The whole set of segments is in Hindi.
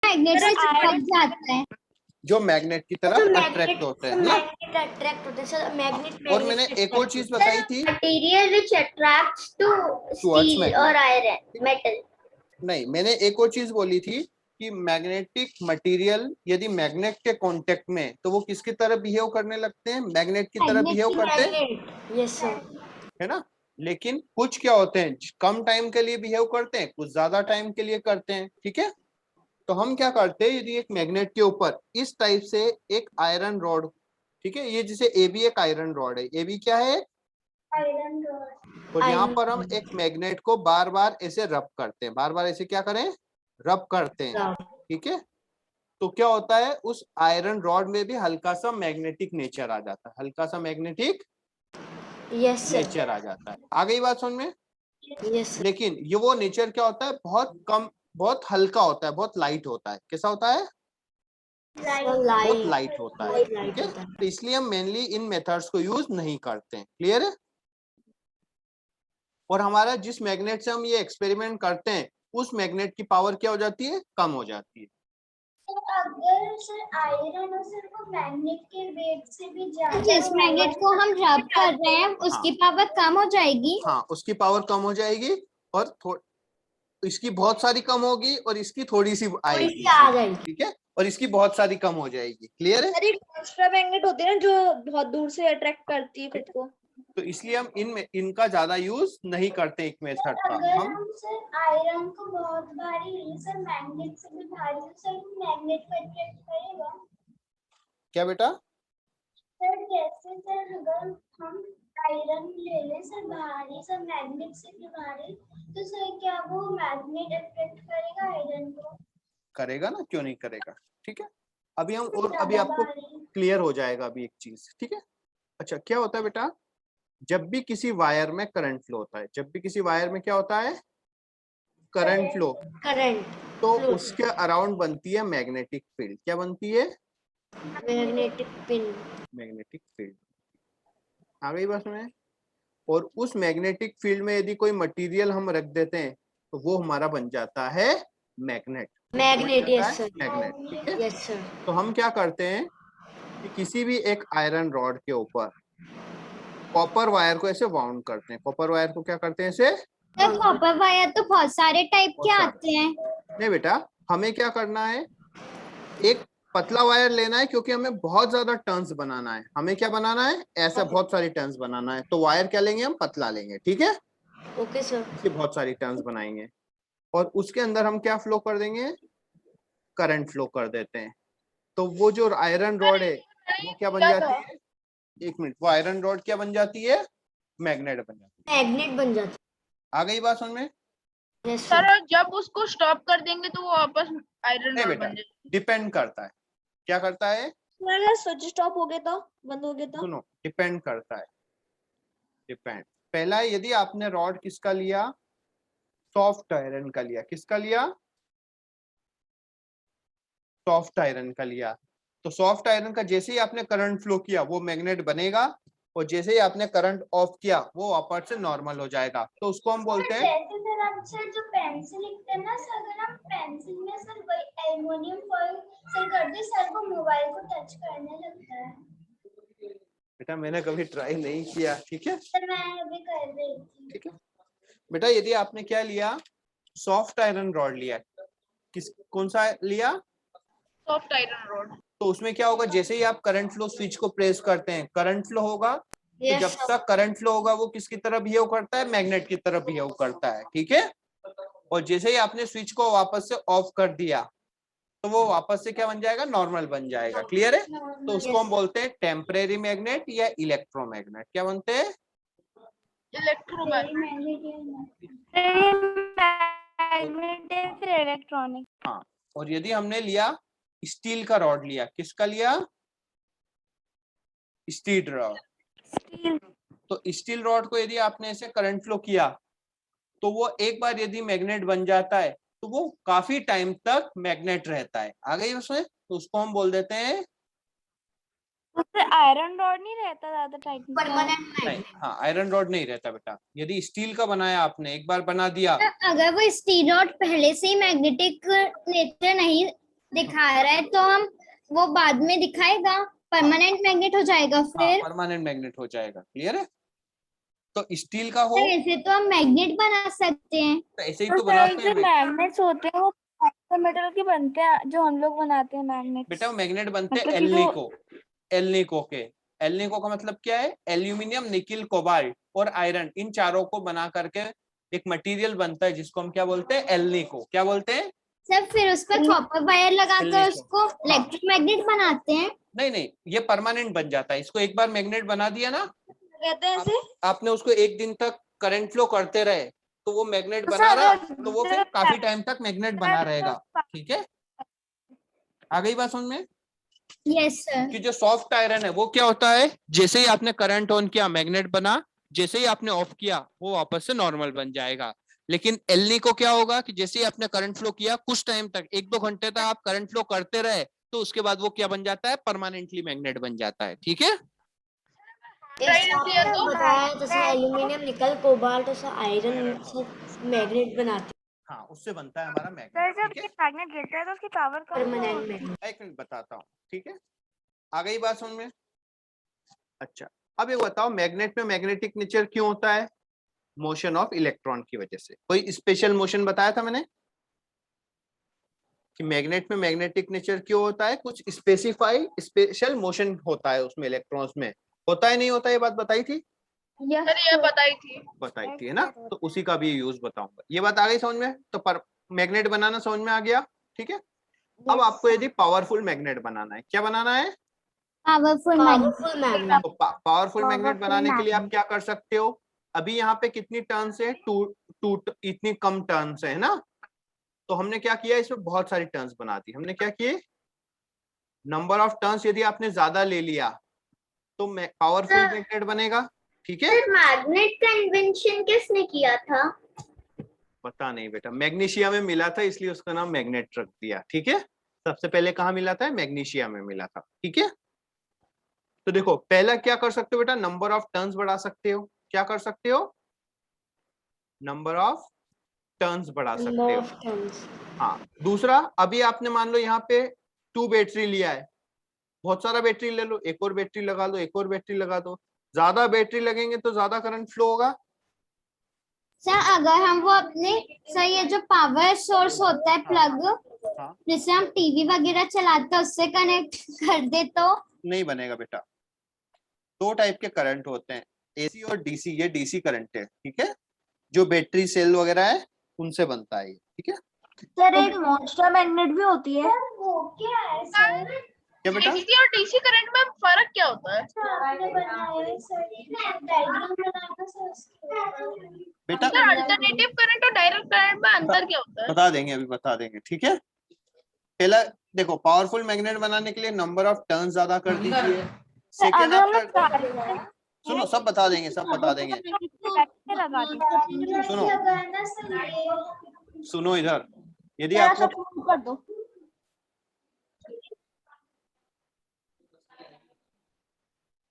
मैग्नेट से चिपक जाता है, जो मैग्नेट की तरफ अट्रैक्ट होते हैं ना। मैग्नेट अट्रैक्ट होते हैं सर, मैग्नेट। और मैंने एक और चीज बताई थी, material which attracts to steel और आयरन मेटल। नहीं, मैंने एक और चीज बोली थी कि मैग्नेटिक मटेरियल यदि मैग्नेट के कांटेक्ट में, तो वो किसकी तरह बिहेव करने लगते हैं, मैग्नेट की तरह बिहेव करते हैं, यस सर, है ना। लेकिन कुछ क्या होते हैं, कम टाइम के लिए बिहेव करते हैं, कुछ ज्यादा टाइम के लिए करते हैं, ठीक है। तो हम क्या करते हैं, यदि एक मैग्नेट के ऊपर इस टाइप से एक आयरन रॉड, ठीक है, ये जैसे ए भी एक आयरन रॉड है, ए भी क्या है, आयरन रॉड। और यहाँ पर हम एक मैग्नेट को बार बार ऐसे रब करते हैं, बार बार ऐसे क्या करें, रब करते हैं, ठीक है। तो क्या होता है, उस आयरन रॉड में भी हल्का सा मैग्नेटिक नेचर आ जाता है, हल्का सा मैग्नेटिक नेचर आ जाता है। आ गई बात समझ में? यस। लेकिन ये वो नेचर क्या होता है, बहुत कम, बहुत हल्का होता है, बहुत लाइट होता है। कैसा होता है? बहुत लाइट होता है, ठीक है। तो इसलिए हम मेनली इन मेथड्स को यूज नहीं करते हैं। क्लियर है? और हमारा जिस मैग्नेट से हम ये एक्सपेरिमेंट करते हैं, उस मैग्नेट की पावर क्या हो जाती है, कम हो जाती है। अगर सर आयरन और सर को मैग्नेट के वेट से भी ज्यादा, जिस मैग्नेट को हम रब कर रहे हैं उसकी पावर कम हो जाएगी। हाँ, उसकी पावर कम हो जाएगी, और इसकी बहुत सारी कम होगी, और इसकी थोड़ी सी आएगी, ठीक है, और इसकी बहुत सारी कम हो जाएगी। क्लियर है? अरे एक्स्ट्रा मैग्नेट होती है ना, जो बहुत दूर से अट्रैक्ट करती है खुद को, तो इसलिए हम इनका ज्यादा यूज नहीं करते एक मेथड का। हम सर आयरन को बहुत भारी सर मैग्नेट से भी भारी सर मैग्नेट को अट्रैक्ट करेगा क्या बेटा? सर जैसे सर अगर हम आयरन ले लें सर भारी सर मैग्नेट से भी भारी, तो सर क्या वो मैग्नेट अट्रैक्ट करेगा आयरन को? करेगा ना, क्यों नहीं करेगा, ठीक है। अभी हम, और अभी आपको क्लियर हो जाएगा अभी एक चीज, ठीक है। अच्छा, क्या होता है बेटा, जब भी किसी वायर में करंट फ्लो होता है, जब भी किसी वायर में क्या होता है, करंट फ्लो, तो उसके अराउंड बनती है मैग्नेटिक फील्ड। क्या बनती है? Magnetic field. आ गई बस में। और उस मैग्नेटिक फील्ड में यदि कोई मटेरियल हम रख देते हैं, तो वो हमारा बन जाता है मैग्नेट। यस सर, मैग्नेट, ठीक है। Yes sir. तो हम क्या करते हैं कि किसी भी एक आयरन रॉड के ऊपर कॉपर वायर को ऐसे वाउंड करते हैं। कॉपर वायर को क्या करते हैं, ऐसे। कॉपर वायर तो बहुत सारे टाइप के आते हैं। नहीं बेटा, हमें क्या करना है, एक पतला वायर लेना है, क्योंकि हमें बहुत ज्यादा टर्न्स बनाना है। हमें क्या बनाना है, ऐसा बहुत सारी टर्न्स बनाना है, तो वायर क्या लेंगे, हम पतला लेंगे, ठीक है। Okay sir. इसकी बहुत सारी टर्न्स बनाएंगे, और उसके अंदर हम क्या फ्लो कर देंगे, करंट फ्लो कर देते हैं। तो वो जो आयरन रॉड है वो क्या बन जाती है, एक मिनट, वो आयरन रॉड क्या बन जाती है, मैग्नेट बन जाती है। मैग्नेट बन जाती आ गई बात समझ में? है सर जब उसको स्टॉप कर देंगे तो वो वापस आयरन रॉड बन जाएगी। डिपेंड करता है, क्या करता है, अगर स्विच स्टॉप हो गया तो, बंद हो गया तो, सुनो, डिपेंड करता है, डिपेंड। पहला, यदि आपने रॉड किसका लिया, सॉफ्ट आयरन का लिया, किसका लिया, सॉफ्ट आयरन का लिया, तो सॉफ्ट आयरन का जैसे ही आपने करंट फ्लो किया वो मैग्नेट बनेगा, और जैसे ही आपने करंट ऑफ किया वो वापस से नॉर्मल हो जाएगा। तो उसको हम बोलते हैं, जैसे सर आप सर जो पेंसिल लिखते हैं ना सर, अगर हम पेंसिल में सर वही एल्युमिनियम फॉइल सर कर दे सर को मोबाइल को टच करने लगता है। बेटा मैंने कभी ट्राई नहीं किया, ठीक है सर मैं अभी कर रही थी, ठीक है बेटा। यदि आपने क्या लिया, सॉफ्ट आयरन रॉड लिया, कौन सा लिया, सॉफ्ट आयरन रॉड, तो उसमें क्या होगा, जैसे ही आप करंट फ्लो स्विच को प्रेस करते हैं, करंट फ्लो होगा। तो जब तक करंट फ्लो होगा वो किसकी तरह बिहेव करता है, मैग्नेट की तरह बिहेव करता है, ठीक है। और जैसे ही आपने स्विच को वापस से ऑफ कर दिया, तो वो वापस से क्या बन जाएगा, नॉर्मल बन जाएगा। क्लियर है? तो उसको हम बोलते हैं टेम्परेरी मैग्नेट या इलेक्ट्रोमैग्नेट। क्या बनते हैं, इलेक्ट्रॉनिक। हाँ। और यदि हमने लिया स्टील का रॉड लिया, किसका लिया, स्टील रॉड, तो स्टील रॉड को यदि आपने ऐसे करंट फ्लो किया, तो वो एक बार यदि मैग्नेट बन जाता है तो वो काफी टाइम तक मैग्नेट रहता है। आ गई उसमें? तो उसको हम बोल देते हैं, उससे आयरन रॉड नहीं रहता ज्यादा टाइम, परमानेंट नहीं, हाँ, आयरन रॉड नहीं रहता बेटा। यदि स्टील का बनाया आपने, एक बार बना दिया, अगर वो स्टील रॉड पहले से ही मैग्नेटिक नेचर नहीं दिखा रहा है तो हम वो बाद में दिखाएगा, परमानेंट मैग्नेट हो जाएगा फिर। परमानेंट मैग्नेट हो जाएगा। क्लियर है? तो स्टील का हो तो ऐसे तो हम मैग्नेट बना सकते हैं। तो ऐसे ही तो बनाते हैं। मैग्नेट्स होते हैं वो मेटल के बनते हैं, जो हम लोग बनाते हैं मैग्नेट्स। बेटा वो मैग्नेट बनते हैं मतलब कि एल्निको, एल्निको के। एल्निको का मतलब क्या है? एल्यूमिनियम, निकिल, कोबाल्ट और आयरन, इन चारों को बना करके एक मटेरियल बनता है जिसको हम क्या बोलते हैं? एल्निको। क्या बोलते हैं? सर फिर उस पर कॉपर वायर लगाकर उसको इलेक्ट्रोमैग्नेट बनाते हैं। नहीं नहीं, ये परमानेंट बन जाता है। इसको एक बार मैग्नेट बना दिया ना, कहते हैं ऐसे। आपने उसको एक दिन तक करंट फ्लो करते रहे तो वो मैग्नेट बना रहा, तो वो फिर काफी टाइम तक मैग्नेट बना रहेगा। ठीक है, आ गई बात समझ में? Yes sir. कि जो सॉफ्ट आयरन है वो क्या होता है? जैसे ही आपने करंट ऑन किया मैग्नेट बना, जैसे ही आपने ऑफ किया वो वापस से नॉर्मल बन जाएगा। लेकिन एल्नी को क्या होगा कि जैसे ही आपने करंट फ्लो किया, कुछ टाइम तक 1-2 घंटे तक आप करंट फ्लो करते रहे, तो उसके बाद वो क्या बन जाता है? परमानेंटली मैग्नेट बन जाता है। ठीक है, बताया जैसे एल्यूमिनियम, निकल, कोबाल्ट और आयरन सब मैग्नेट बनाते हाँ उससे बनता है हमारा सर मैग्नेट। जब ठीक है, मैग्नेट गिरता है तो उसकी पावर हैं कम परमानेंट मैग्नेट। एक मिनट बताता हूँ। ठीक है, आ गई बात समझ में? अच्छा, अब ये बताओ मैग्नेट में मैग्नेटिक नेचर क्यों होता है? मोशन ऑफ इलेक्ट्रॉन की वजह से। कोई स्पेशल मोशन बताया था मैंने कि मैग्नेट में मैग्नेटिक नेचर क्यों होता है? कुछ स्पेसिफाई स्पेशल मोशन होता है उसमें, इलेक्ट्रॉन्स में। होता है नहीं होता? ये बात बताई थी? सर ये बताई थी है ना? तो उसी का भी यूज बताऊंगा। ये बात आ गई समझ में? तो पर मैग्नेट बनाना समझ में आ गया। ठीक है, अब आपको यदि पावरफुल मैग्नेट बनाना है, क्या बनाना है? Powerful magnet. तो पावरफुल मैग्नेट बनाने के लिए आप क्या कर सकते हो? अभी यहाँ पे कितनी टर्न्स है? टू इतनी कम टर्न्स है ना? तो हमने क्या किया, इसमें बहुत सारी टर्न्स बना दी। हमने क्या किए? नंबर ऑफ टर्न्स यदि आपने ज्यादा ले लिया तो पावरफुल मैग्नेट बनेगा। ठीक है, मैग्नेट का इन्वेंशन किसने किया था? पता नहीं बेटा, मैग्नीशिया में मिला था इसलिए उसका नाम मैग्नेट रख दिया। ठीक है, सबसे पहले कहाँ मिला था? मैग्नीशिया में मिला था। ठीक है, तो देखो पहला क्या कर सकते हो बेटा? नंबर ऑफ टर्न्स बढ़ा सकते हो। क्या कर सकते हो? नंबर ऑफ टर्न्स बढ़ा सकते हो। हाँ, दूसरा, अभी आपने मान लो यहाँ पे 2 बैटरी लिया है, बहुत सारा बैटरी ले लो, एक और बैटरी लगा लो, एक और बैटरी लगा दो। ज्यादा बैटरी लगेंगे तो ज्यादा करंट फ्लो होगा। सर अगर हम वो अपने सर ये जो पावर सोर्स होता है प्लग, हाँ, जिससे हम टीवी वगैरह चलाते हैं उससे कनेक्ट कर दे तो नहीं बनेगा बेटा। 2 टाइप के करंट होते हैं, एसी और डीसी। ये डीसी करंट है। ठीक है, जो बैटरी सेल वगैरह है उनसे बनता है ये। ठीक है सर एक मॉन्स्टर मैग्नेट भी होती है। वो क्या है सर? क्या बेटा? एसी और डीसी करंट में फर्क क्या होता है? आपने बनाया सर, डायग्राम बनाया सर उसके। बेटा सर अल्टरनेटिव करंट और डायरेक्ट करंट में अंतर क्या होता है? बता देंगे, अभी बता देंगे। ठीक है, पहला देखो, पावरफुल मैग्नेट बनाने के लिए नंबर ऑफ टर्न ज्यादा कर दीजिए। सेकेंड अगर हम आप सुनो, सब बता देंगे, सब बता देंगे। लगा दी सुनो इधर, यदि जरा आपको सा कर दो।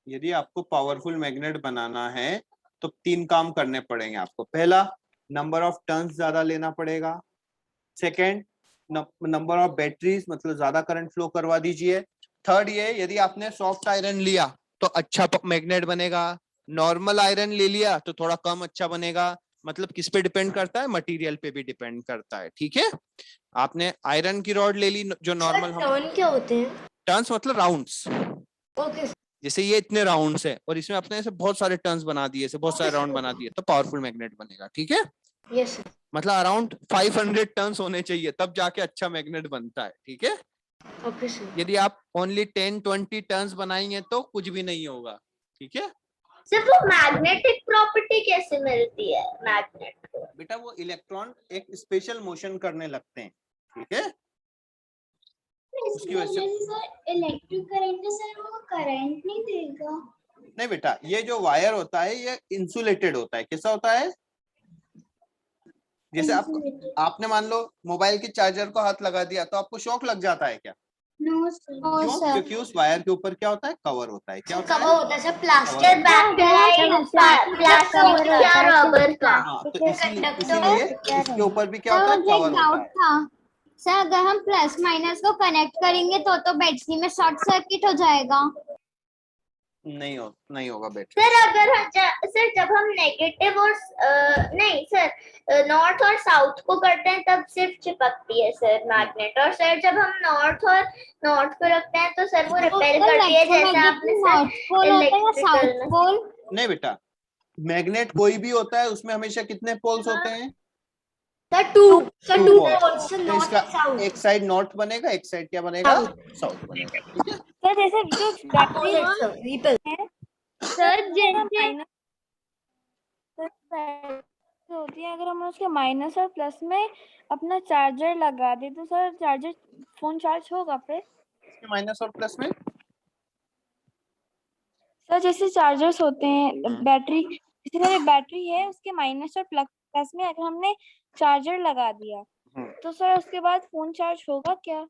यदि आपको पावरफुल मैग्नेट बनाना है तो 3 काम करने पड़ेंगे आपको। पहला, नंबर ऑफ टर्न्स ज्यादा लेना पड़ेगा। सेकेंड, नंबर ऑफ बैटरीज, मतलब ज्यादा करंट फ्लो करवा दीजिए। थर्ड, ये यदि आपने सॉफ्ट आयरन लिया तो अच्छा मैग्नेट बनेगा, नॉर्मल आयरन ले लिया तो थोड़ा कम अच्छा बनेगा। मतलब किस पे डिपेंड करता है? मटेरियल पे भी डिपेंड करता है। ठीक है, आपने आयरन की रॉड ले ली जो नॉर्मल, टर्न क्या होते हैं? टर्न्स मतलब राउंड्स। ओके जैसे ये इतने राउंड्स है और इसमें अपने ऐसे बहुत सारे टर्न्स बना दिए, ऐसे बहुत सारे राउंड बना दिए, तो पावरफुल मैग्नेट बनेगा। ठीक है, यस सर। मतलब अराउंड 500 टर्न्स होने चाहिए तब जाके अच्छा मैग्नेट बनता है। ठीक है, ओके सर। यदि आप ओनली 10-20 टर्न्स बनाएंगे तो कुछ भी नहीं होगा। ठीक है, सिर्फ वो मैग्नेटिक प्रॉपर्टी कैसे मिलती है मैग्नेट को? बेटा वो इलेक्ट्रॉन एक स्पेशल मोशन करने लगते हैं। ठीक है, उसकी वजह से इलेक्ट्रिक करंट सर वो करंट नहीं देगा। नहीं बेटा, ये जो वायर होता है ये इंसुलेटेड होता है। कैसा होता है? जैसे आपने मान लो मोबाइल के चार्जर को हाथ लगा दिया तो आपको शॉक लग जाता है क्या? No sir. क्यों? क्योंकि उस वायर के ऊपर क्या होता है? कवर होता है। क्या होता कवर है? होता है सर, प्लास्टिक। प्लास्टिक या रबर का। हाँ, तो इसलिए इसके ऊपर भी क्या होता है? कवर होता है। सर अगर हम प्लस माइनस को कनेक्ट करेंगे तो बैटरी में शॉर्ट सर्किट हो जाएगा। नहीं होगा बैटरी। सर अगर सर जब हम नेगेटिव और नहीं सर नॉर्थ और साउथ को करते हैं तब सिर्फ चिपकती है सर मैग्नेट, और सर जब हम नॉर्थ को रखते हैं तो सर वो रिपेल करती है, जैसे आपने सर इलेक्ट्रिकल पोल। नहीं बेटा, मैग्नेट कोई भी होता है उसमें हमेशा कितने पोल्स होते हैं? Sir two poles. सर तो नॉर्थ इसका साउथ एक साइड नॉर्थ बनेगा, एक साइड क्या बनेगा? साउथ बनेगा। ठीक है। सर जैसे जो बैटरी रिपेल। सर होती है, अगर हम उसके माइनस और प्लस में अपना चार्जर लगा दे तो सर चार्जर फोन चार्ज होगा फिर? माइनस और प्लस में सर जैसे चार्जर्स होते हैं बैटरी, जैसे मेरी बैटरी है उसके माइनस और प्लस में अगर हमने चार्जर लगा दिया तो सर उसके बाद फोन चार्ज होगा क्या?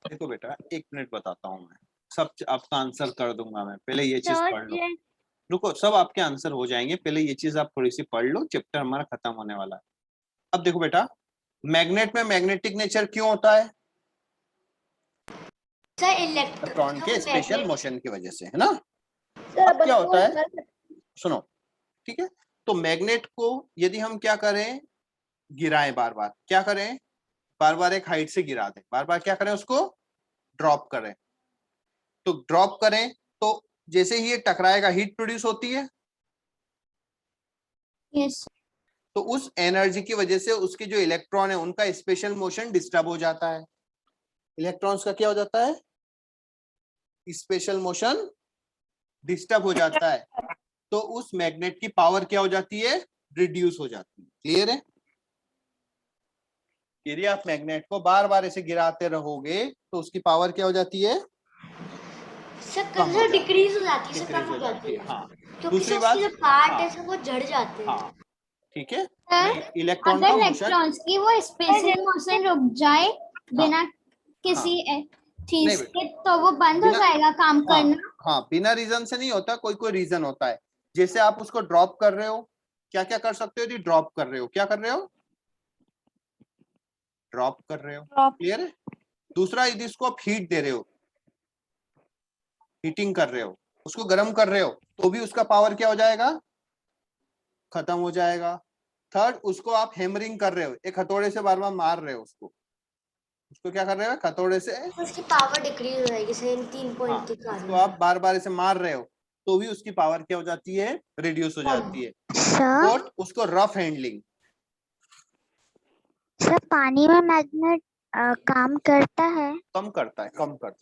देखो बेटा, 1 मिनट बताता हूँ मैं, सब आपका आंसर कर दूंगा मैं, पहले ये चीज पढ़ लो। रुको, सब आपके आंसर हो जाएंगे, पहले ये चीज आप थोड़ी सी पढ़ लो, चैप्टर हमारा खत्म होने वाला है। अब देखो बेटा, मैग्नेट में मैग्नेटिक नेचर क्यों होता है? सर इलेक्ट्रॉन के स्पेशल मोशन की वजह से, है ना? सर अब क्या होता है, सुनो, ठीक है। तो मैग्नेट को यदि हम क्या करें, गिराएं, बार बार क्या करें, बार बार एक हाइट से गिरा दें, बार बार क्या करें, उसको ड्रॉप करें। तो ड्रॉप करें तो जैसे ही ये टकराएगा हीट प्रोड्यूस होती है। यस। तो उस एनर्जी की वजह से उसके जो इलेक्ट्रॉन है उनका स्पेशल मोशन डिस्टर्ब हो जाता है। इलेक्ट्रॉन्स का क्या हो जाता है? स्पेशल मोशन डिस्टर्ब हो जाता है। तो उस मैग्नेट की पावर क्या हो जाती है? रिड्यूस हो जाती है। क्लियर है? यदि आप मैग्नेट को बार बार ऐसे गिराते रहोगे तो उसकी पावर क्या हो जाती है? सर डिक्रीज हो जाती है, कम हो जाती है। हाँ। तो दूसरी बात, जो पार्ट है सर वो जड़ जाते हैं। हाँ ठीक है। सर इलेक्ट्रॉन अगर का मोशन, इलेक्ट्रॉन्स की वो स्पेशल मोशन रुक जाए बिना किसी चीज के तो वो बंद हो जाएगा काम करना। हाँ, बिना रीजन से नहीं होता, कोई कोई रीजन होता है। जैसे आप उसको ड्रॉप कर रहे हो, क्या क्या कर सकते हो? यदि ड्रॉप कर रहे हो, क्या कर रहे हो? ड्रॉप कर रहे हो। क्लियर है? दूसरा, यदि इसको आप हीट दे रहे हो, हीटिंग कर रहे हो, उसको गर्म कर रहे हो, तो भी उसका पावर क्या हो जाएगा? खत्म हो जाएगा। थर्ड, उसको आप हैमरिंग कर रहे हो, एक हथौड़े से बार बार मार रहे हो, उसको क्या कर रहे हो? हथौड़े से उसकी पावर डिक्रीज हो जाएगी सर इन 3 पॉइंट के कारण। उसको आप बार बार ऐसे मार रहे हो तो भी उसकी पावर क्या हो जाती है? रिड्यूस हो जाती है। फोर्थ, उसको रफ हैंडलिंग। सर पानी में मैग्नेट काम करता है? कम करता है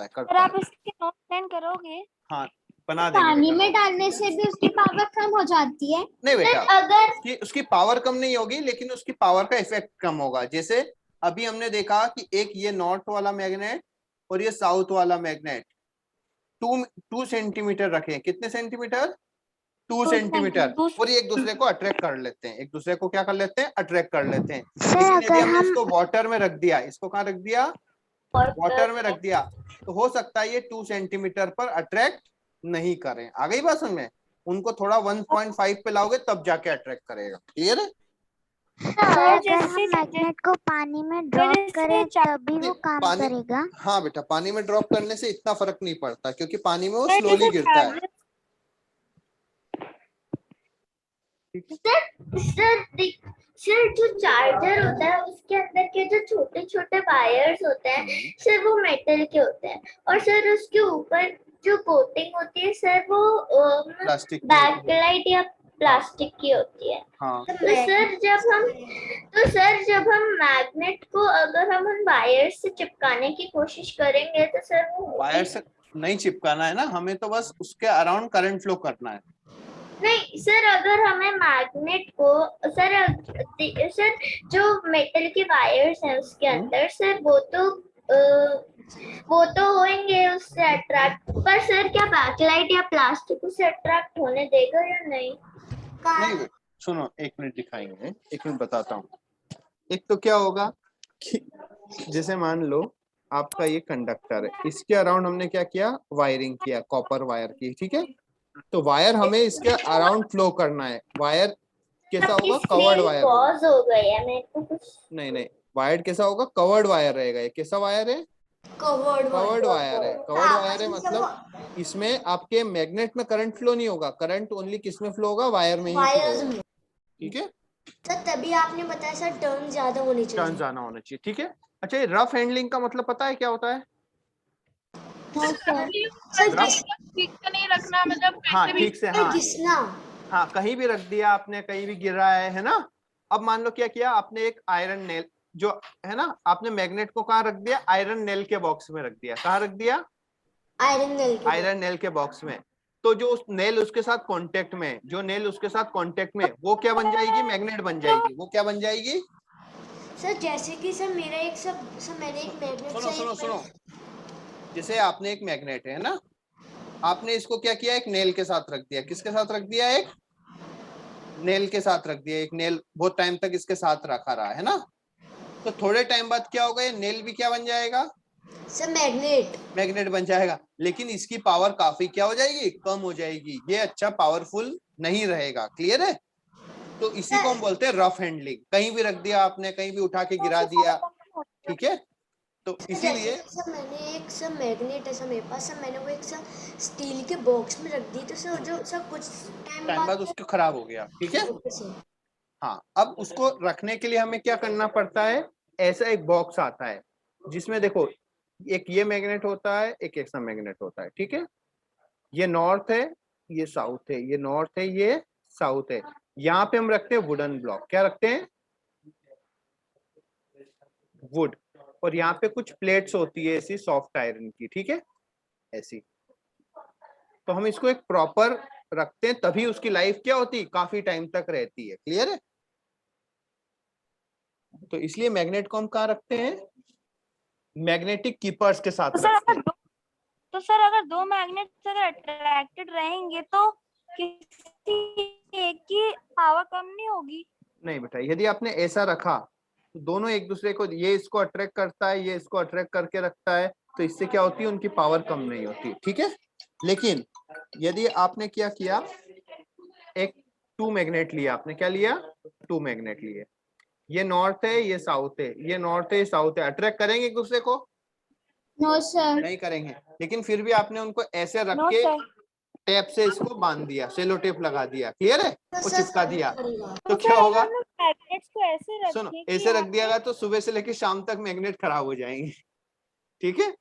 सर आप इसके नोट सेंड करोगे? हाँ, बना देंगे। पानी में डालने से भी उसकी पावर कम हो जाती है? नहीं बेटा, अगर उसकी पावर कम नहीं होगी, लेकिन उसकी पावर का इफेक्ट कम होगा। जैसे अभी हमने देखा कि एक ये नॉर्थ वाला मैग्नेट और ये साउथ वाला मैग्नेट 2 सेंटीमीटर रखे हैं। कितने सेंटीमीटर? 2 सेंटीमीटर। और ये एक दूसरे को अट्रैक्ट कर लेते हैं, एक दूसरे को क्या कर लेते हैं? अट्रैक्ट कर लेते हैं। लेकिन यदि हमने इसको वाटर में रख दिया, इसको कहाँ रख दिया? वाटर में रख दिया, तो हो सकता है ये 2 सेंटीमीटर पर अट्रैक्ट नहीं करें। आ गई बात समझ में? उनको थोड़ा 1.5 पे लाओगे तब जाके अट्रैक्ट करेगा। क्लियर है? अगर हम मैग्नेट को पानी में ड्रॉप करें तभी वो काम करेगा? हाँ बेटा, पानी में ड्रॉप करने से इतना फर्क नहीं पड़ता, क्योंकि पानी में वो स्लोली गिरता है। सर जो चार्जर होता है उसके अंदर के जो छोटे छोटे वायर्स होते हैं सर वो मेटल के होते हैं, और सर उसके ऊपर जो कोटिंग होती है सर वो प्लास्टिक, बैकलाइट या प्लास्टिक की होती है। हाँ। तो सर जब हम मैग्नेट को अगर हम उन वायर से चिपकाने की कोशिश करेंगे तो सर वो वायर से नहीं चिपकाना है ना हमें, तो बस उसके अराउंड करंट फ्लो करना है। नहीं सर, अगर हमें मैग्नेट को सर जो मेटल के वायर्स हैं उसके अंदर सर वो तो होंगे उससे अट्रैक्ट, पर सर क्या बैकलाइट या प्लास्टिक उससे अट्रैक्ट होने देगा या नहीं? नहीं, सुनो, 1 मिनट दिखाएंगे, 1 मिनट बताता हूँ। एक तो क्या होगा कि जैसे मान लो आपका ये कंडक्टर है, इसके अराउंड हमने क्या किया? वायरिंग किया, कॉपर वायर की। ठीक है, तो वायर हमें इसके अराउंड फ्लो करना है। वायर कैसा होगा? Covered wire. पॉज हो गई है मेरे को कुछ। नहीं, वायर कैसा होगा, कवर्ड वायर रहेगा। ये कैसा वायर है, कवर्ड वायर है। कवर्ड वायर है मतलब इसमें आपके मैग्नेट में करंट फ्लो नहीं होगा, करंट ओनली किस में फ्लो होगा, वायर में ही फ्लो होगा। ठीक है सर तभी आपने बताया सर टर्न ज्यादा होनी टर्न चाहिए। जाना होना चाहिए। ठीक है, अच्छा ये रफ हैंडलिंग का मतलब पता है क्या होता है? ठीक से नहीं रखना, मतलब हाँ कैसे भी ठीक से, हाँ घिसना। हाँ कहीं भी रख दिया आपने, कहीं भी गिर रहा है ना। अब मान लो क्या किया आपने, एक आयरन नेल जो है ना, आपने मैग्नेट को कहाँ रख दिया, आयरन नेल के बॉक्स में रख दिया। कहाँ रख दिया, आयरन नेल के बॉक्स में। तो जो उस नेल उसके साथ कांटेक्ट में, जो नेल उसके साथ कांटेक्ट में, वो क्या बन जाएगी, मैग्नेट बन जाएगी। वो क्या बन जाएगी, सर जैसे कि सर मेरा एक सर मैंने एक मैग्नेट सुनो सुनो सुनो, जैसे आपने एक मैग्नेट है ना, आपने इसको क्या किया, एक नेल के साथ रख दिया। किसके साथ रख दिया, एक नेल के साथ रख दिया। एक नेल बहुत टाइम तक इसके साथ रखा रहा है ना, तो थोड़े टाइम बाद क्या होगा, ये नेल भी क्या बन जाएगा, सर मैग्नेट बन जाएगा। लेकिन इसकी पावर काफी क्या हो जाएगी, कम हो जाएगी। ये अच्छा पावरफुल नहीं रहेगा। क्लियर है? तो इसी को हम बोलते हैं रफ हैंडलिंग। कहीं भी रख दिया आपने, कहीं भी उठा के गिरा दिया। ठीक है, तो इसीलिए सर मैंने एक सर मैग्नेट है सर मेरे पास, सर मैंने वो एक सर स्टील के बॉक्स में रख दी, तो सर जो सर कुछ टाइम बाद उसको खराब हो गया। ठीक है, हाँ अब उसको रखने के लिए हमें क्या करना पड़ता है, ऐसा एक बॉक्स आता है जिसमें देखो एक ये मैग्नेट होता है, एक ऐसा मैग्नेट होता है। ठीक है, ये नॉर्थ है, ये साउथ है, ये नॉर्थ है, ये साउथ है। यहाँ पे हम रखते हैं वुडन ब्लॉक। क्या रखते हैं, वुड। और यहाँ पे कुछ प्लेट्स होती है ऐसी सॉफ्ट आयरन की। ठीक है, ऐसी। तो हम इसको एक प्रॉपर रखते हैं, तभी उसकी लाइफ क्या होती है, काफी टाइम तक रहती है। क्लियर है? तो इसलिए मैग्नेट को हम कहाँ रखते हैं, मैग्नेटिक कीपर्स के साथ रखते हैं। तो सर अगर दो मैग्नेट्स अगर अट्रैक्टेड रहेंगे तो किसी एक की पावर कम नहीं होगी? नहीं बेटा, यदि आपने ऐसा रखा तो दोनों एक दूसरे को, ये इसको अट्रैक्ट करता है, ये इसको अट्रैक्ट करके रखता है, तो इससे क्या होती है, उनकी पावर कम नहीं होती। ठीक है, लेकिन यदि आपने क्या किया, एक टू मैग्नेट लिया आपने, क्या लिया, टू मैग्नेट लिए, ये नॉर्थ है, ये साउथ है, ये नॉर्थ है, ये साउथ है, अट्रैक्ट करेंगे एक दूसरे को? नो सर, नहीं करेंगे। लेकिन फिर भी आपने उनको ऐसे रख नो के सर। टेप से इसको बांध दिया, सेलो टेप लगा दिया। क्लियर है? वो चिपका दिया, तो तो क्या सर होगा, अगर हम मैग्नेट्स को ऐसे सुनो रखें कि ऐसे रख यहाँ दिया तो सुबह से लेकर शाम तक मैग्नेट खराब हो जाएंगे। ठीक है,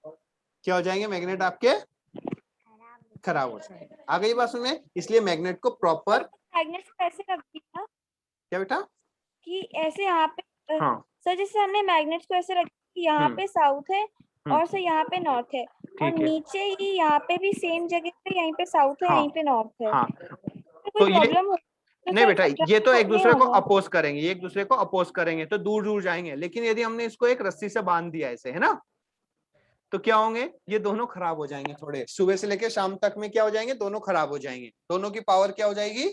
क्या हो जाएंगे, मैग्नेट आपके खराब हो जाएंगे। आ गई बात में? इसलिए मैग्नेट को प्रॉपर, मैग्नेट्स को ऐसे रख दिया क्या बेटा, कि ऐसे यहाँ पे हाँ सर जैसे हमने मैग्नेट्स को ऐसे रखा कि यहाँ पे साउथ है और सर यहाँ पे नॉर्थ है, और ठीक है, नीचे ही यहाँ पे भी सेम जगह पे यहीं पे साउथ है, हाँ यहीं पे नॉर्थ है। हाँ। तो कोई तो ये प्रॉब्लम हो तो नहीं सर बेटा, ये तो एक attract नहीं दूसरे को होगा। अपोज करेंगे, ये एक दूसरे को अपोज करेंगे तो दूर दूर जाएंगे। लेकिन यदि हमने इसको एक रस्सी से बांध दिया ऐसे, है ना, तो क्या होंगे, ये दोनों खराब हो जाएंगे। थोड़े सुबह से लेकर शाम तक में क्या हो जाएंगे, दोनों खराब हो जाएंगे। दोनों की पावर क्या हो जाएगी,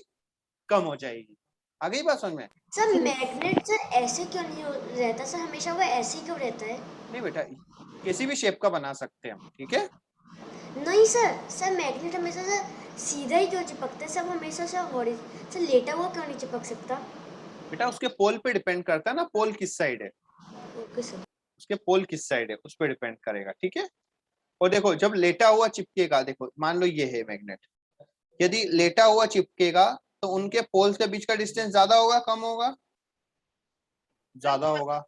कम हो जाएगी। आ गई बात समझ में? सर मैग्नेट सर ऐसे क्यों नहीं रहता सर, हमेशा वो ऐसे ही क्यों रहता है? नहीं बेटा, किसी भी शेप का बना सकते हैं हम। ठीक है, नहीं सर मैग्नेट हमेशा सर सीधा ही क्यों चिपकता है सर, वो हमेशा सर लेटा हुआ क्यों नहीं चिपक सकता? बेटा उसके पोल पे डिपेंड करता है ना, पोल किस साइड है, ओके सर। उसके पोल किस साइड है उस पर डिपेंड करेगा। ठीक है, और देखो जब लेटा हुआ चिपकेगा, देखो मान लो ये है मैग्नेट, यदि लेटा हुआ चिपकेगा तो उनके पोल्स के बीच का डिस्टेंस ज्यादा होगा, कम होगा, ज्यादा होगा।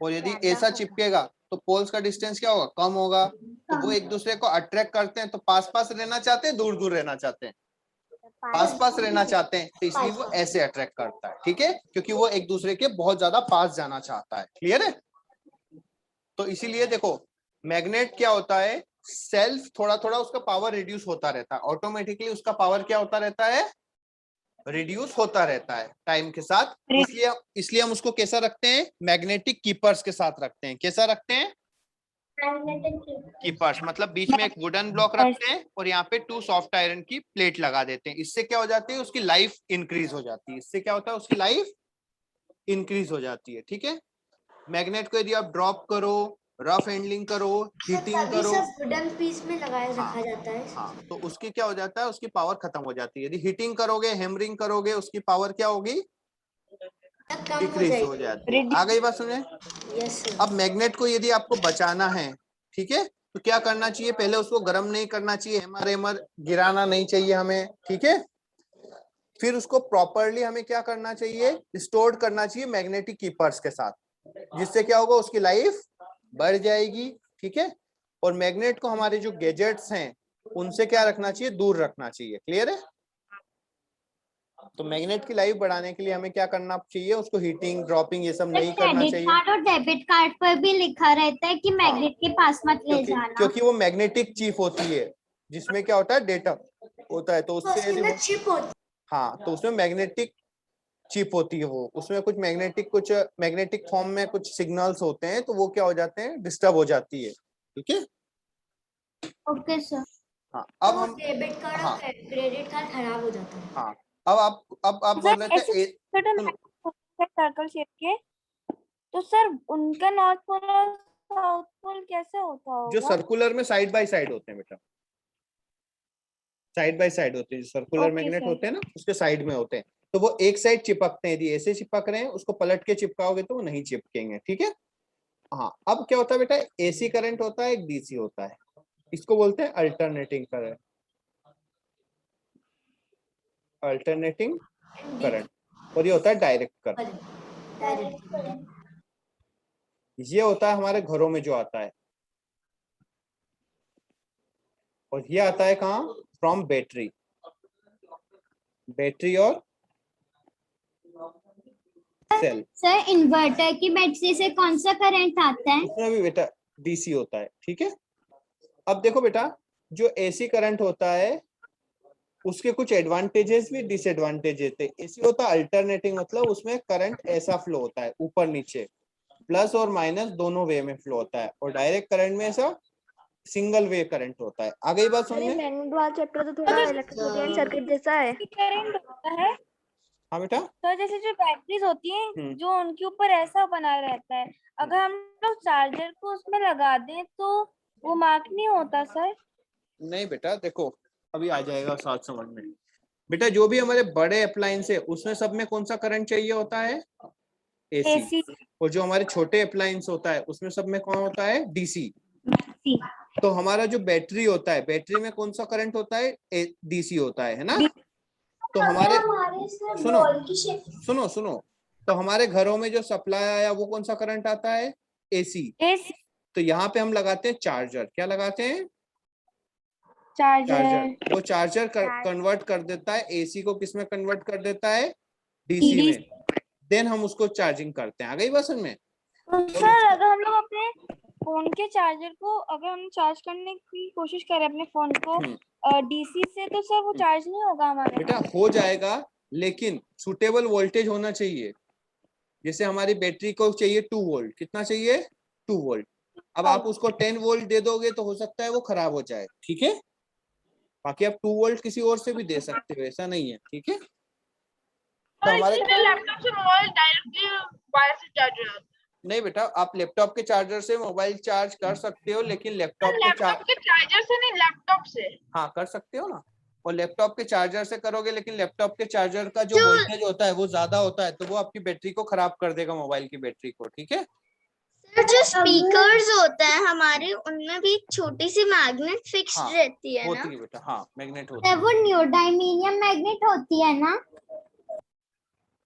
और यदि ऐसा चिपकेगा तो पोल्स का डिस्टेंस क्या होगा, कम होगा। तो वो एक दूसरे को अट्रैक्ट करते हैं, तो पास पास रहना चाहते हैं, दूर दूर रहना चाहते हैं, पास पास रहना चाहते हैं, तो इसलिए वो ऐसे अट्रैक्ट करता है। ठीक है, क्योंकि वो एक दूसरे के बहुत ज्यादा पास जाना चाहता है। क्लियर है? तो इसीलिए देखो मैग्नेट क्या होता है, सेल्फ थोड़ा थोड़ा उसका पावर रिड्यूस होता रहता है, ऑटोमेटिकली उसका पावर क्या होता रहता है, रिड्यूस होता रहता है टाइम के साथ। इसलिए हम उसको कैसा रखते हैं, मैग्नेटिक कीपर्स के साथ रखते हैं। कैसा रखते हैं, कीपर्स, मतलब बीच में एक वुडन ब्लॉक रखते हैं और यहाँ पे टू सॉफ्ट आयरन की प्लेट लगा देते हैं। इससे क्या हो जाती है, उसकी लाइफ इंक्रीज हो जाती है। इससे क्या होता है, उसकी लाइफ इंक्रीज हो जाती है। ठीक है, मैग्नेट को यदि आप ड्रॉप करो, रफ हैंडलिंग करो, हीटिंग करो, वुडन पीस में लगाया रखा जाता है। हाँ, तो उसकी क्या हो जाता है, उसकी पावर खत्म हो जाती है। यदि हीटिंग करोगे, हैमरिंग करोगे, उसकी पावर क्या होगी, तक कम हो डिक्रीज हो जाएगी। जाती है। आ गई बात समझे? Yes sir. अब मैग्नेट को यदि आपको बचाना है, ठीक है, तो क्या करना चाहिए? पहले उसको गर्म नहीं करना चाहिए, हैमर गिराना नहीं चाहिए हमें, ठीक है। फिर उसको प्रॉपरली हमें क्या करना चाहिए? स्टोर करना चाहिए मैग्नेटिक कीपर्स के साथ, जिससे क्या होगा? उसकी लाइफ बढ़ जाएगी, ठीक है। और मैग्नेट को हमारे जो गैजेट्स हैं उनसे क्या रखना चाहिए? दूर रखना चाहिए। क्लियर है? तो मैग्नेट की लाइफ बढ़ाने के लिए हमें क्या करना चाहिए? उसको हीटिंग, ड्रॉपिंग ये सब नहीं करना क्रेडिट चाहिए। कार्ड और डेबिट कार्ड पर भी लिखा रहता है कि मैग्नेट के पास मत ले जाना। क्योंकि वो मैग्नेटिक चिप होती है, जिसमें क्या होता है? डेटा होता है। तो उससे उसके यदि अंदर चिप होती हाँ, तो उसमें मैग्नेटिक चिप होती है, वो उसमें कुछ मैग्नेटिक फॉर्म में कुछ सिग्नल्स होते हैं, तो वो क्या हो जाते हैं? डिस्टर्ब हो जाती है, ठीक है। Okay sir. हाँ, है, अब तो हम डेबिट कार्ड हाँ और क्रेडिट कार्ड खराब हो जाता है। हाँ अब आप बोल रहे थे सुनो, सर्कल शेप के, तो सर उनका नॉर्थ पोल और साउथ पोल कैसे होता जो होगा? सर्कुलर में साइड बाय साइड होते हैं बेटा, साइड बाय साइड होते हैं, जो सर्कुलर ओके मैग्नेट सर। होते हैं ना, उसके साइड में होते हैं। तो वो एक साइड चिपकते हैं, यदि ऐसे चिपक रहे हैं, उसको पलट के चिपकाओगे तो वो नहीं चिपकेंगे, ठीक है। हाँ, अब क्या होता है बेटा? एसी करंट होता है, एक डीसी होता है, इसको बोलते हैं अल्टरनेटिंग करंट, अल्टरनेटिंग करंट। और ये होता है डायरेक्ट करंट। डायरेक्ट। ये होता है हमारे घरों में जो आता है, और ये आता है कहाँ? फ्रॉम बैटरी, बैटरी और सेल। सर इन्वर्टर की बैटरी से कौन सा करंट आता है? उसमें भी बेटा डीसी होता है, ठीक है। अब देखो बेटा, जो एसी करंट होता है उसके कुछ एडवांटेजेस भी डिसएडवांटेजेस थे। एसी होता है अल्टरनेटिंग, मतलब उसमें करंट ऐसा फ्लो होता है, ऊपर नीचे, प्लस और माइनस दोनों वे में फ्लो होता है। और डायरेक्ट करंट में ऐसा सिंगल वे करंट होता है। आ गई बात समझ में? मैग्नेट वाला चैप्टर तो थोड़ा इलेक्ट्रिसिटी सर्किट जैसा है। करंट होता है हाँ बेटा। तो जैसे जो बैटरीज होती हैं जो उनके ऊपर ऐसा बना रहता है, अगर हम लोग चार्जर को उसमें लगा दें तो वो मार्क नहीं होता सर? नहीं बेटा, देखो अभी आ जाएगा साथ समझ में। बेटा जो भी हमारे बड़े अप्लायंस है उसमें सब में कौन सा करंट चाहिए होता है? एसी। एसी। और जो हमारे छोटे अप्लायंस होता है उसमें सब में कौन होता है? डीसी। तो हमारा जो बैटरी होता है, बैटरी में कौन सा करंट होता है? डीसी होता है ना। तो हमारे सुनो सुनो सुनो, तो हमारे घरों में जो सप्लाई आया वो कौन सा करंट आता है? एसी। एसी तो यहाँ पे हम लगाते हैं चार्जर। क्या लगाते हैं? चार्जर। वो चार्जर कन्वर्ट कर देता है एसी को, किस में कन्वर्ट कर देता है? डीसी में। देन हम उसको चार्जिंग करते हैं। आ गई बात समझ में? सर अगर हम लोग अपने फोन के चार्जर को अगर हम चार्ज करने की कोशिश करें अपने फोन को डीसी से, तो सर वो चार्ज नहीं होगा हमारे? बेटा हो जाएगा, लेकिन सुटेबल वोल्टेज होना चाहिए। जैसे हमारी बैटरी को चाहिए 2 वोल्ट, कितना चाहिए? 2 वोल्ट। अब आप उसको 10 वोल्ट दे दोगे तो हो सकता है वो खराब हो जाए, ठीक है। बाकी आप 2 वोल्ट किसी और से भी दे सकते हो, ऐसा नहीं है, ठीक है। तो और हमारे इसलिए लैपटॉप से मोबाइल डायरेक्टली वायर से चार्ज हो जाता है। नहीं बेटा, आप लैपटॉप के चार्जर से मोबाइल चार्ज कर सकते हो, लेकिन लैपटॉप लैपटॉप के चार्जर से नहीं, लैपटॉप से। हाँ कर सकते हो ना। और लैपटॉप के चार्जर से करोगे, लेकिन लैपटॉप के चार्जर का जो वोल्टेज होता है वो ज्यादा होता है, तो वो आपकी बैटरी को खराब कर देगा, मोबाइल की बैटरी को, ठीक है। सर जो स्पीकर्स होते हैं हमारे, उनमें भी एक छोटी सी मैग्नेट फिक्स हाँ, रहती है होती ना? है बेटा, हाँ मैग्नेट होती है। वो नियोडाइमियम मैग्नेट होती है ना?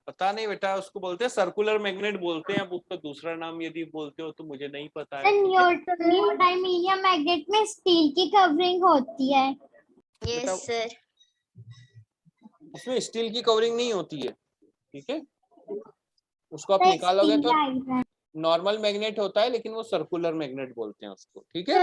पता नहीं बेटा, उसको बोलते हैं सर्कुलर मैग्नेट बोलते हैं। अब उसका दूसरा नाम यदि बोलते हो तो मुझे नहीं पता है। नियोडाइमियम मैग्नेट में स्टील की कवरिंग होती है। बेटा यस सर। उसमें स्टील की कवरिंग नहीं होती है, ठीक है। उसको आप निकालोगे तो नॉर्मल मैग्नेट होता है, लेकिन वो सर्कुलर मैग्नेट बोलते हैं उसको, ठीक है।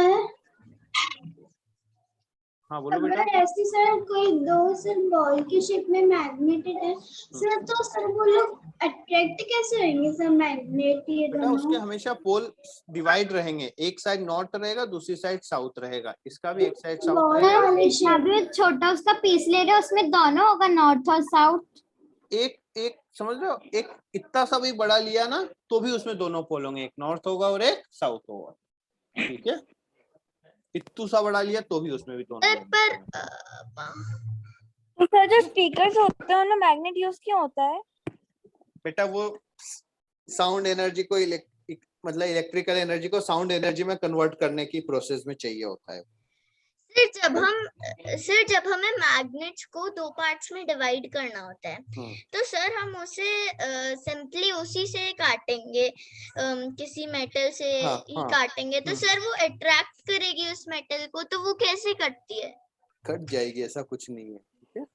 हाँ बोलो बेटा। ऐसे सर कोई दो सर बॉल की शेप में मैग्नेटेड है सर, तो सर वो लोग अट्रैक्ट कैसे होंगे सर मैग्नेट ये बेटा दोनों? उसके हमेशा पोल डिवाइड रहेंगे, एक साइड नॉर्थ रहेगा, दूसरी साइड साउथ रहेगा। इसका भी एक साइड साउथ रहेगा। अभी छोटा उसका पीस ले रहे हो, उसमें दोनों होगा नॉर्थ और साउथ। एक एक समझ रहे हो, एक इतना सा भी बड़ा लिया ना तो भी उसमें दोनों पोल होंगे, एक नॉर्थ होगा और एक साउथ होगा, ठीक है। इतना सा बड़ा लिया तो भी उसमें भी दोनों होंगे। तो सर जो स्पीकर्स होते हैं उनमें मैग्नेट यूज क्यों होता है? बेटा वो साउंड एनर्जी को मतलब इलेक्ट्रिकल एनर्जी को साउंड एनर्जी में कन्वर्ट करने की प्रोसेस में चाहिए होता है। सर जब हमें मैग्नेट्स को दो पार्ट्स में डिवाइड करना होता है तो सर हम उसे सिंपली उसी से काटेंगे, किसी मेटल से ही काटेंगे तो सर वो अट्रैक्ट करेगी उस मेटल को, तो वो कैसे कटती है? कट जाएगी, ऐसा कुछ नहीं है। ठीक है,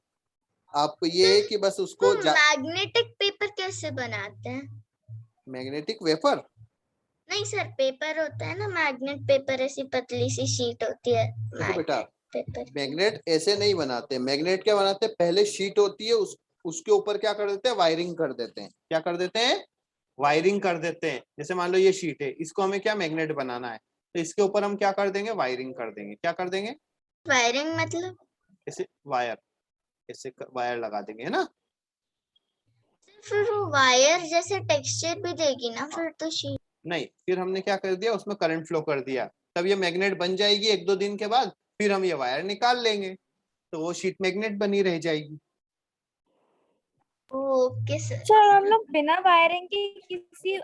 आपको ये है कि बस उसको मैग्नेटिक पेपर कैसे बनाते हैं? मैग्नेटिक वेपर नहीं सर, पेपर होता है ना मैग्नेट पेपर, ऐसी पतली सी शीट होती है। देखो बेटा, पेपर मैग्नेट ऐसे नहीं बनाते। मैग्नेट क्या बनाते हैं, पहले शीट होती है, उसके ऊपर क्या कर देते हैं, वायरिंग कर देते हैं। क्या कर देते हैं, वायरिंग कर देते हैं। जैसे मान लो ये शीट है, इसको हमें क्या मैग्नेट बनाना है, तो इसके ऊपर हम क्या कर देंगे, वायरिंग कर देंगे। क्या कर देंगे, वायरिंग मतलब ऐसे वायर, ऐसे वायर लगा देंगे, है ना। फिर वो वायर जैसे टेक्सचर भी देगी ना फिर तो शीट? नहीं, फिर हमने क्या कर दिया, उसमें करंट फ्लो कर दिया, तब ये मैग्नेट बन जाएगी। एक दो दिन के बाद फिर हम ये वायर निकाल लेंगे तो वो शीट मैग्नेट बनी रह जाएगी। Okay sir. सर हम लोग बिना वायरिंग के किसी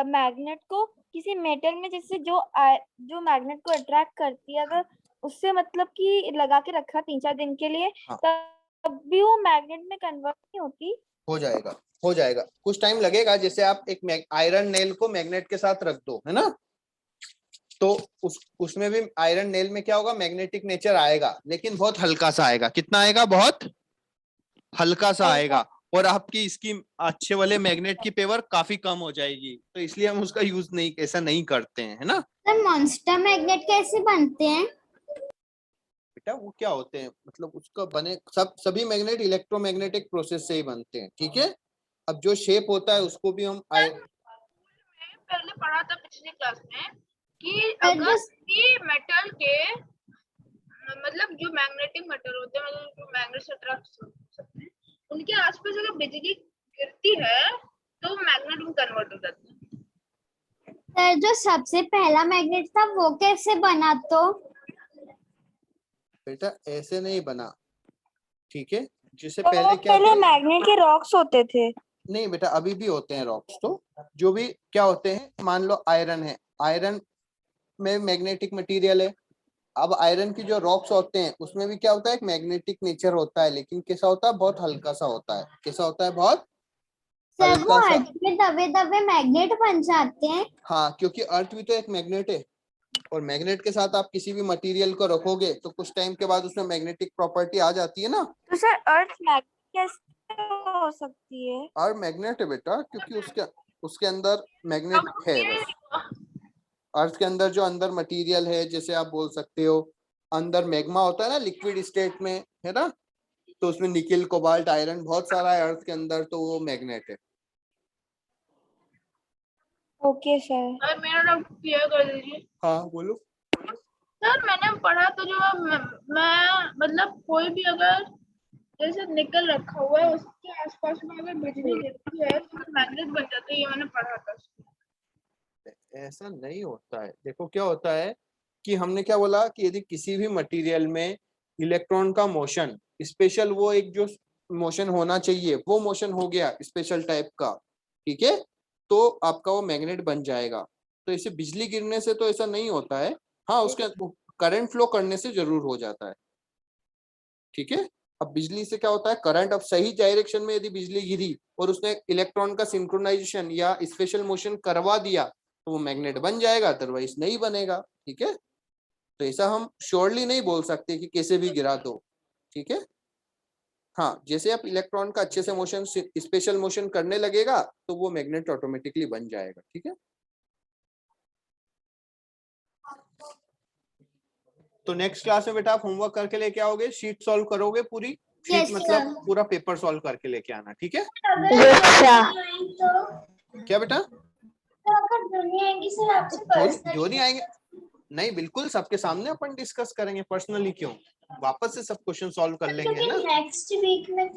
मैग्नेट को किसी मेटल में, जैसे जो मैग्नेट को अट्रैक्ट करती है, अगर उससे मतलब कि लगा के रखा 3-4 दिन के लिए, तब भी वो मैग्नेट में कन्वर्ट नहीं होती? हो जाएगा, हो जाएगा, कुछ टाइम लगेगा। जैसे आप एक आयरन नेल को मैग्नेट के साथ रख दो, है ना, तो उसमें भी आयरन नेल में क्या होगा, मैग्नेटिक नेचर आएगा, लेकिन बहुत हल्का सा आएगा। कितना आएगा, बहुत हल्का सा आएगा, और आपकी इसकी अच्छे वाले मैग्नेट की पावर काफी कम हो जाएगी, तो इसलिए हम उसका यूज नहीं, ऐसा नहीं करते हैं, है ना। सर मॉन्स्टर मैग्नेट कैसे बनते हैं? बेटा वो क्या होते हैं, मतलब उसका बने सभी मैग्नेट इलेक्ट्रोमैग्नेटिक प्रोसेस से ही बनते हैं। ठीक है, अब जो शेप होता है उसको भी हम पहले पढ़ा था पिछली क्लास में कि अगर मेटल के मतलब जो मैग्नेटिक मेटल होते हैं, मतलब जो मैग्नेट से अट्रैक्ट सकते हैं, उनके आसपास अगर बिजली गिरती है तो मैग्नेट में कन्वर्ट हो जाता है। सर जो सबसे पहला मैग्नेट था वो कैसे बना? तो बेटा ऐसे नहीं बना, ठीक है। जिससे तो पहले क्या पहले थे, मैग्नेट के रॉक्स होते थे। नहीं बेटा अभी भी होते हैं रॉक्स। तो जो भी क्या होते हैं, मान लो आयरन है, आयरन में मैग्नेटिक मटेरियल है। अब आयरन की जो रॉक्स होते हैं उसमें भी क्या होता है, एक मैग्नेटिक नेचर होता है, लेकिन कैसा होता है, बहुत हल्का सा होता है। कैसा होता है, बहुत हल्का सा। में दबे दबे मैग्नेट बन जाते हैं। हाँ, क्योंकि अर्थ भी तो एक मैग्नेट है, और मैग्नेट के साथ आप किसी भी मटेरियल को रखोगे तो कुछ टाइम के बाद उसमें मैग्नेटिक प्रॉपर्टी आ जाती है ना। तो सर अर्थ मैग्नेट कैसे हो सकती है? अर्थ मैग्नेट है बेटा, क्योंकि उसके अंदर मैग्नेट है बस। अर्थ के अंदर जो अंदर मटेरियल है, जैसे आप बोल सकते हो अंदर मैग्मा होता है ना लिक्विड स्टेट में, है ना, तो उसमें निकेल कोबाल्ट आयरन बहुत सारा है अर्थ के अंदर, तो वो मैग्नेट है। Okay sir. मेरा डाउट क्लियर कर दीजिए। हाँ बोलो। सर मैंने पढ़ा तो जो मैं मतलब कोई भी अगर जैसे निकल रखा हुआ है उसके आसपास में अगर बिजली गिरती है तो मैग्नेट बन जाता है, ये मैंने पढ़ा था। ऐसा नहीं होता है। देखो क्या होता है कि हमने क्या बोला कि यदि किसी भी मटेरियल में इलेक्ट्रॉन का मोशन स्पेशल, वो एक जो मोशन होना चाहिए वो मोशन हो गया स्पेशल टाइप का, ठीक है, तो आपका वो मैग्नेट बन जाएगा। तो इसे बिजली गिरने से तो ऐसा नहीं होता है। हाँ, उसके करंट फ्लो करने से जरूर हो जाता है। ठीक है, अब बिजली से क्या होता है, करंट अब सही डायरेक्शन में यदि बिजली गिरी और उसने इलेक्ट्रॉन का सिंक्रोनाइजेशन या स्पेशल मोशन करवा दिया तो वो मैग्नेट बन जाएगा, अदरवाइज नहीं बनेगा। ठीक है, तो ऐसा हम श्योरली नहीं बोल सकते कि कैसे भी गिरा दो। ठीक है, हाँ, जैसे आप इलेक्ट्रॉन का अच्छे से मोशन स्पेशल मोशन करने लगेगा तो वो मैग्नेट ऑटोमेटिकली बन जाएगा। ठीक है, तो नेक्स्ट क्लास में बेटा आप होमवर्क करके लेके आओगे, शीट सॉल्व करोगे पूरी शीट, मतलब पूरा पेपर सॉल्व करके लेके आना। ठीक है, क्या बेटा, जो नहीं आएंगे नहीं, बिल्कुल सबके सामने अपन डिस्कस करेंगे, पर्सनली क्यों, वापस से सब क्वेश्चन सॉल्व कर लेंगे, है ना। नेक्स्ट वीक में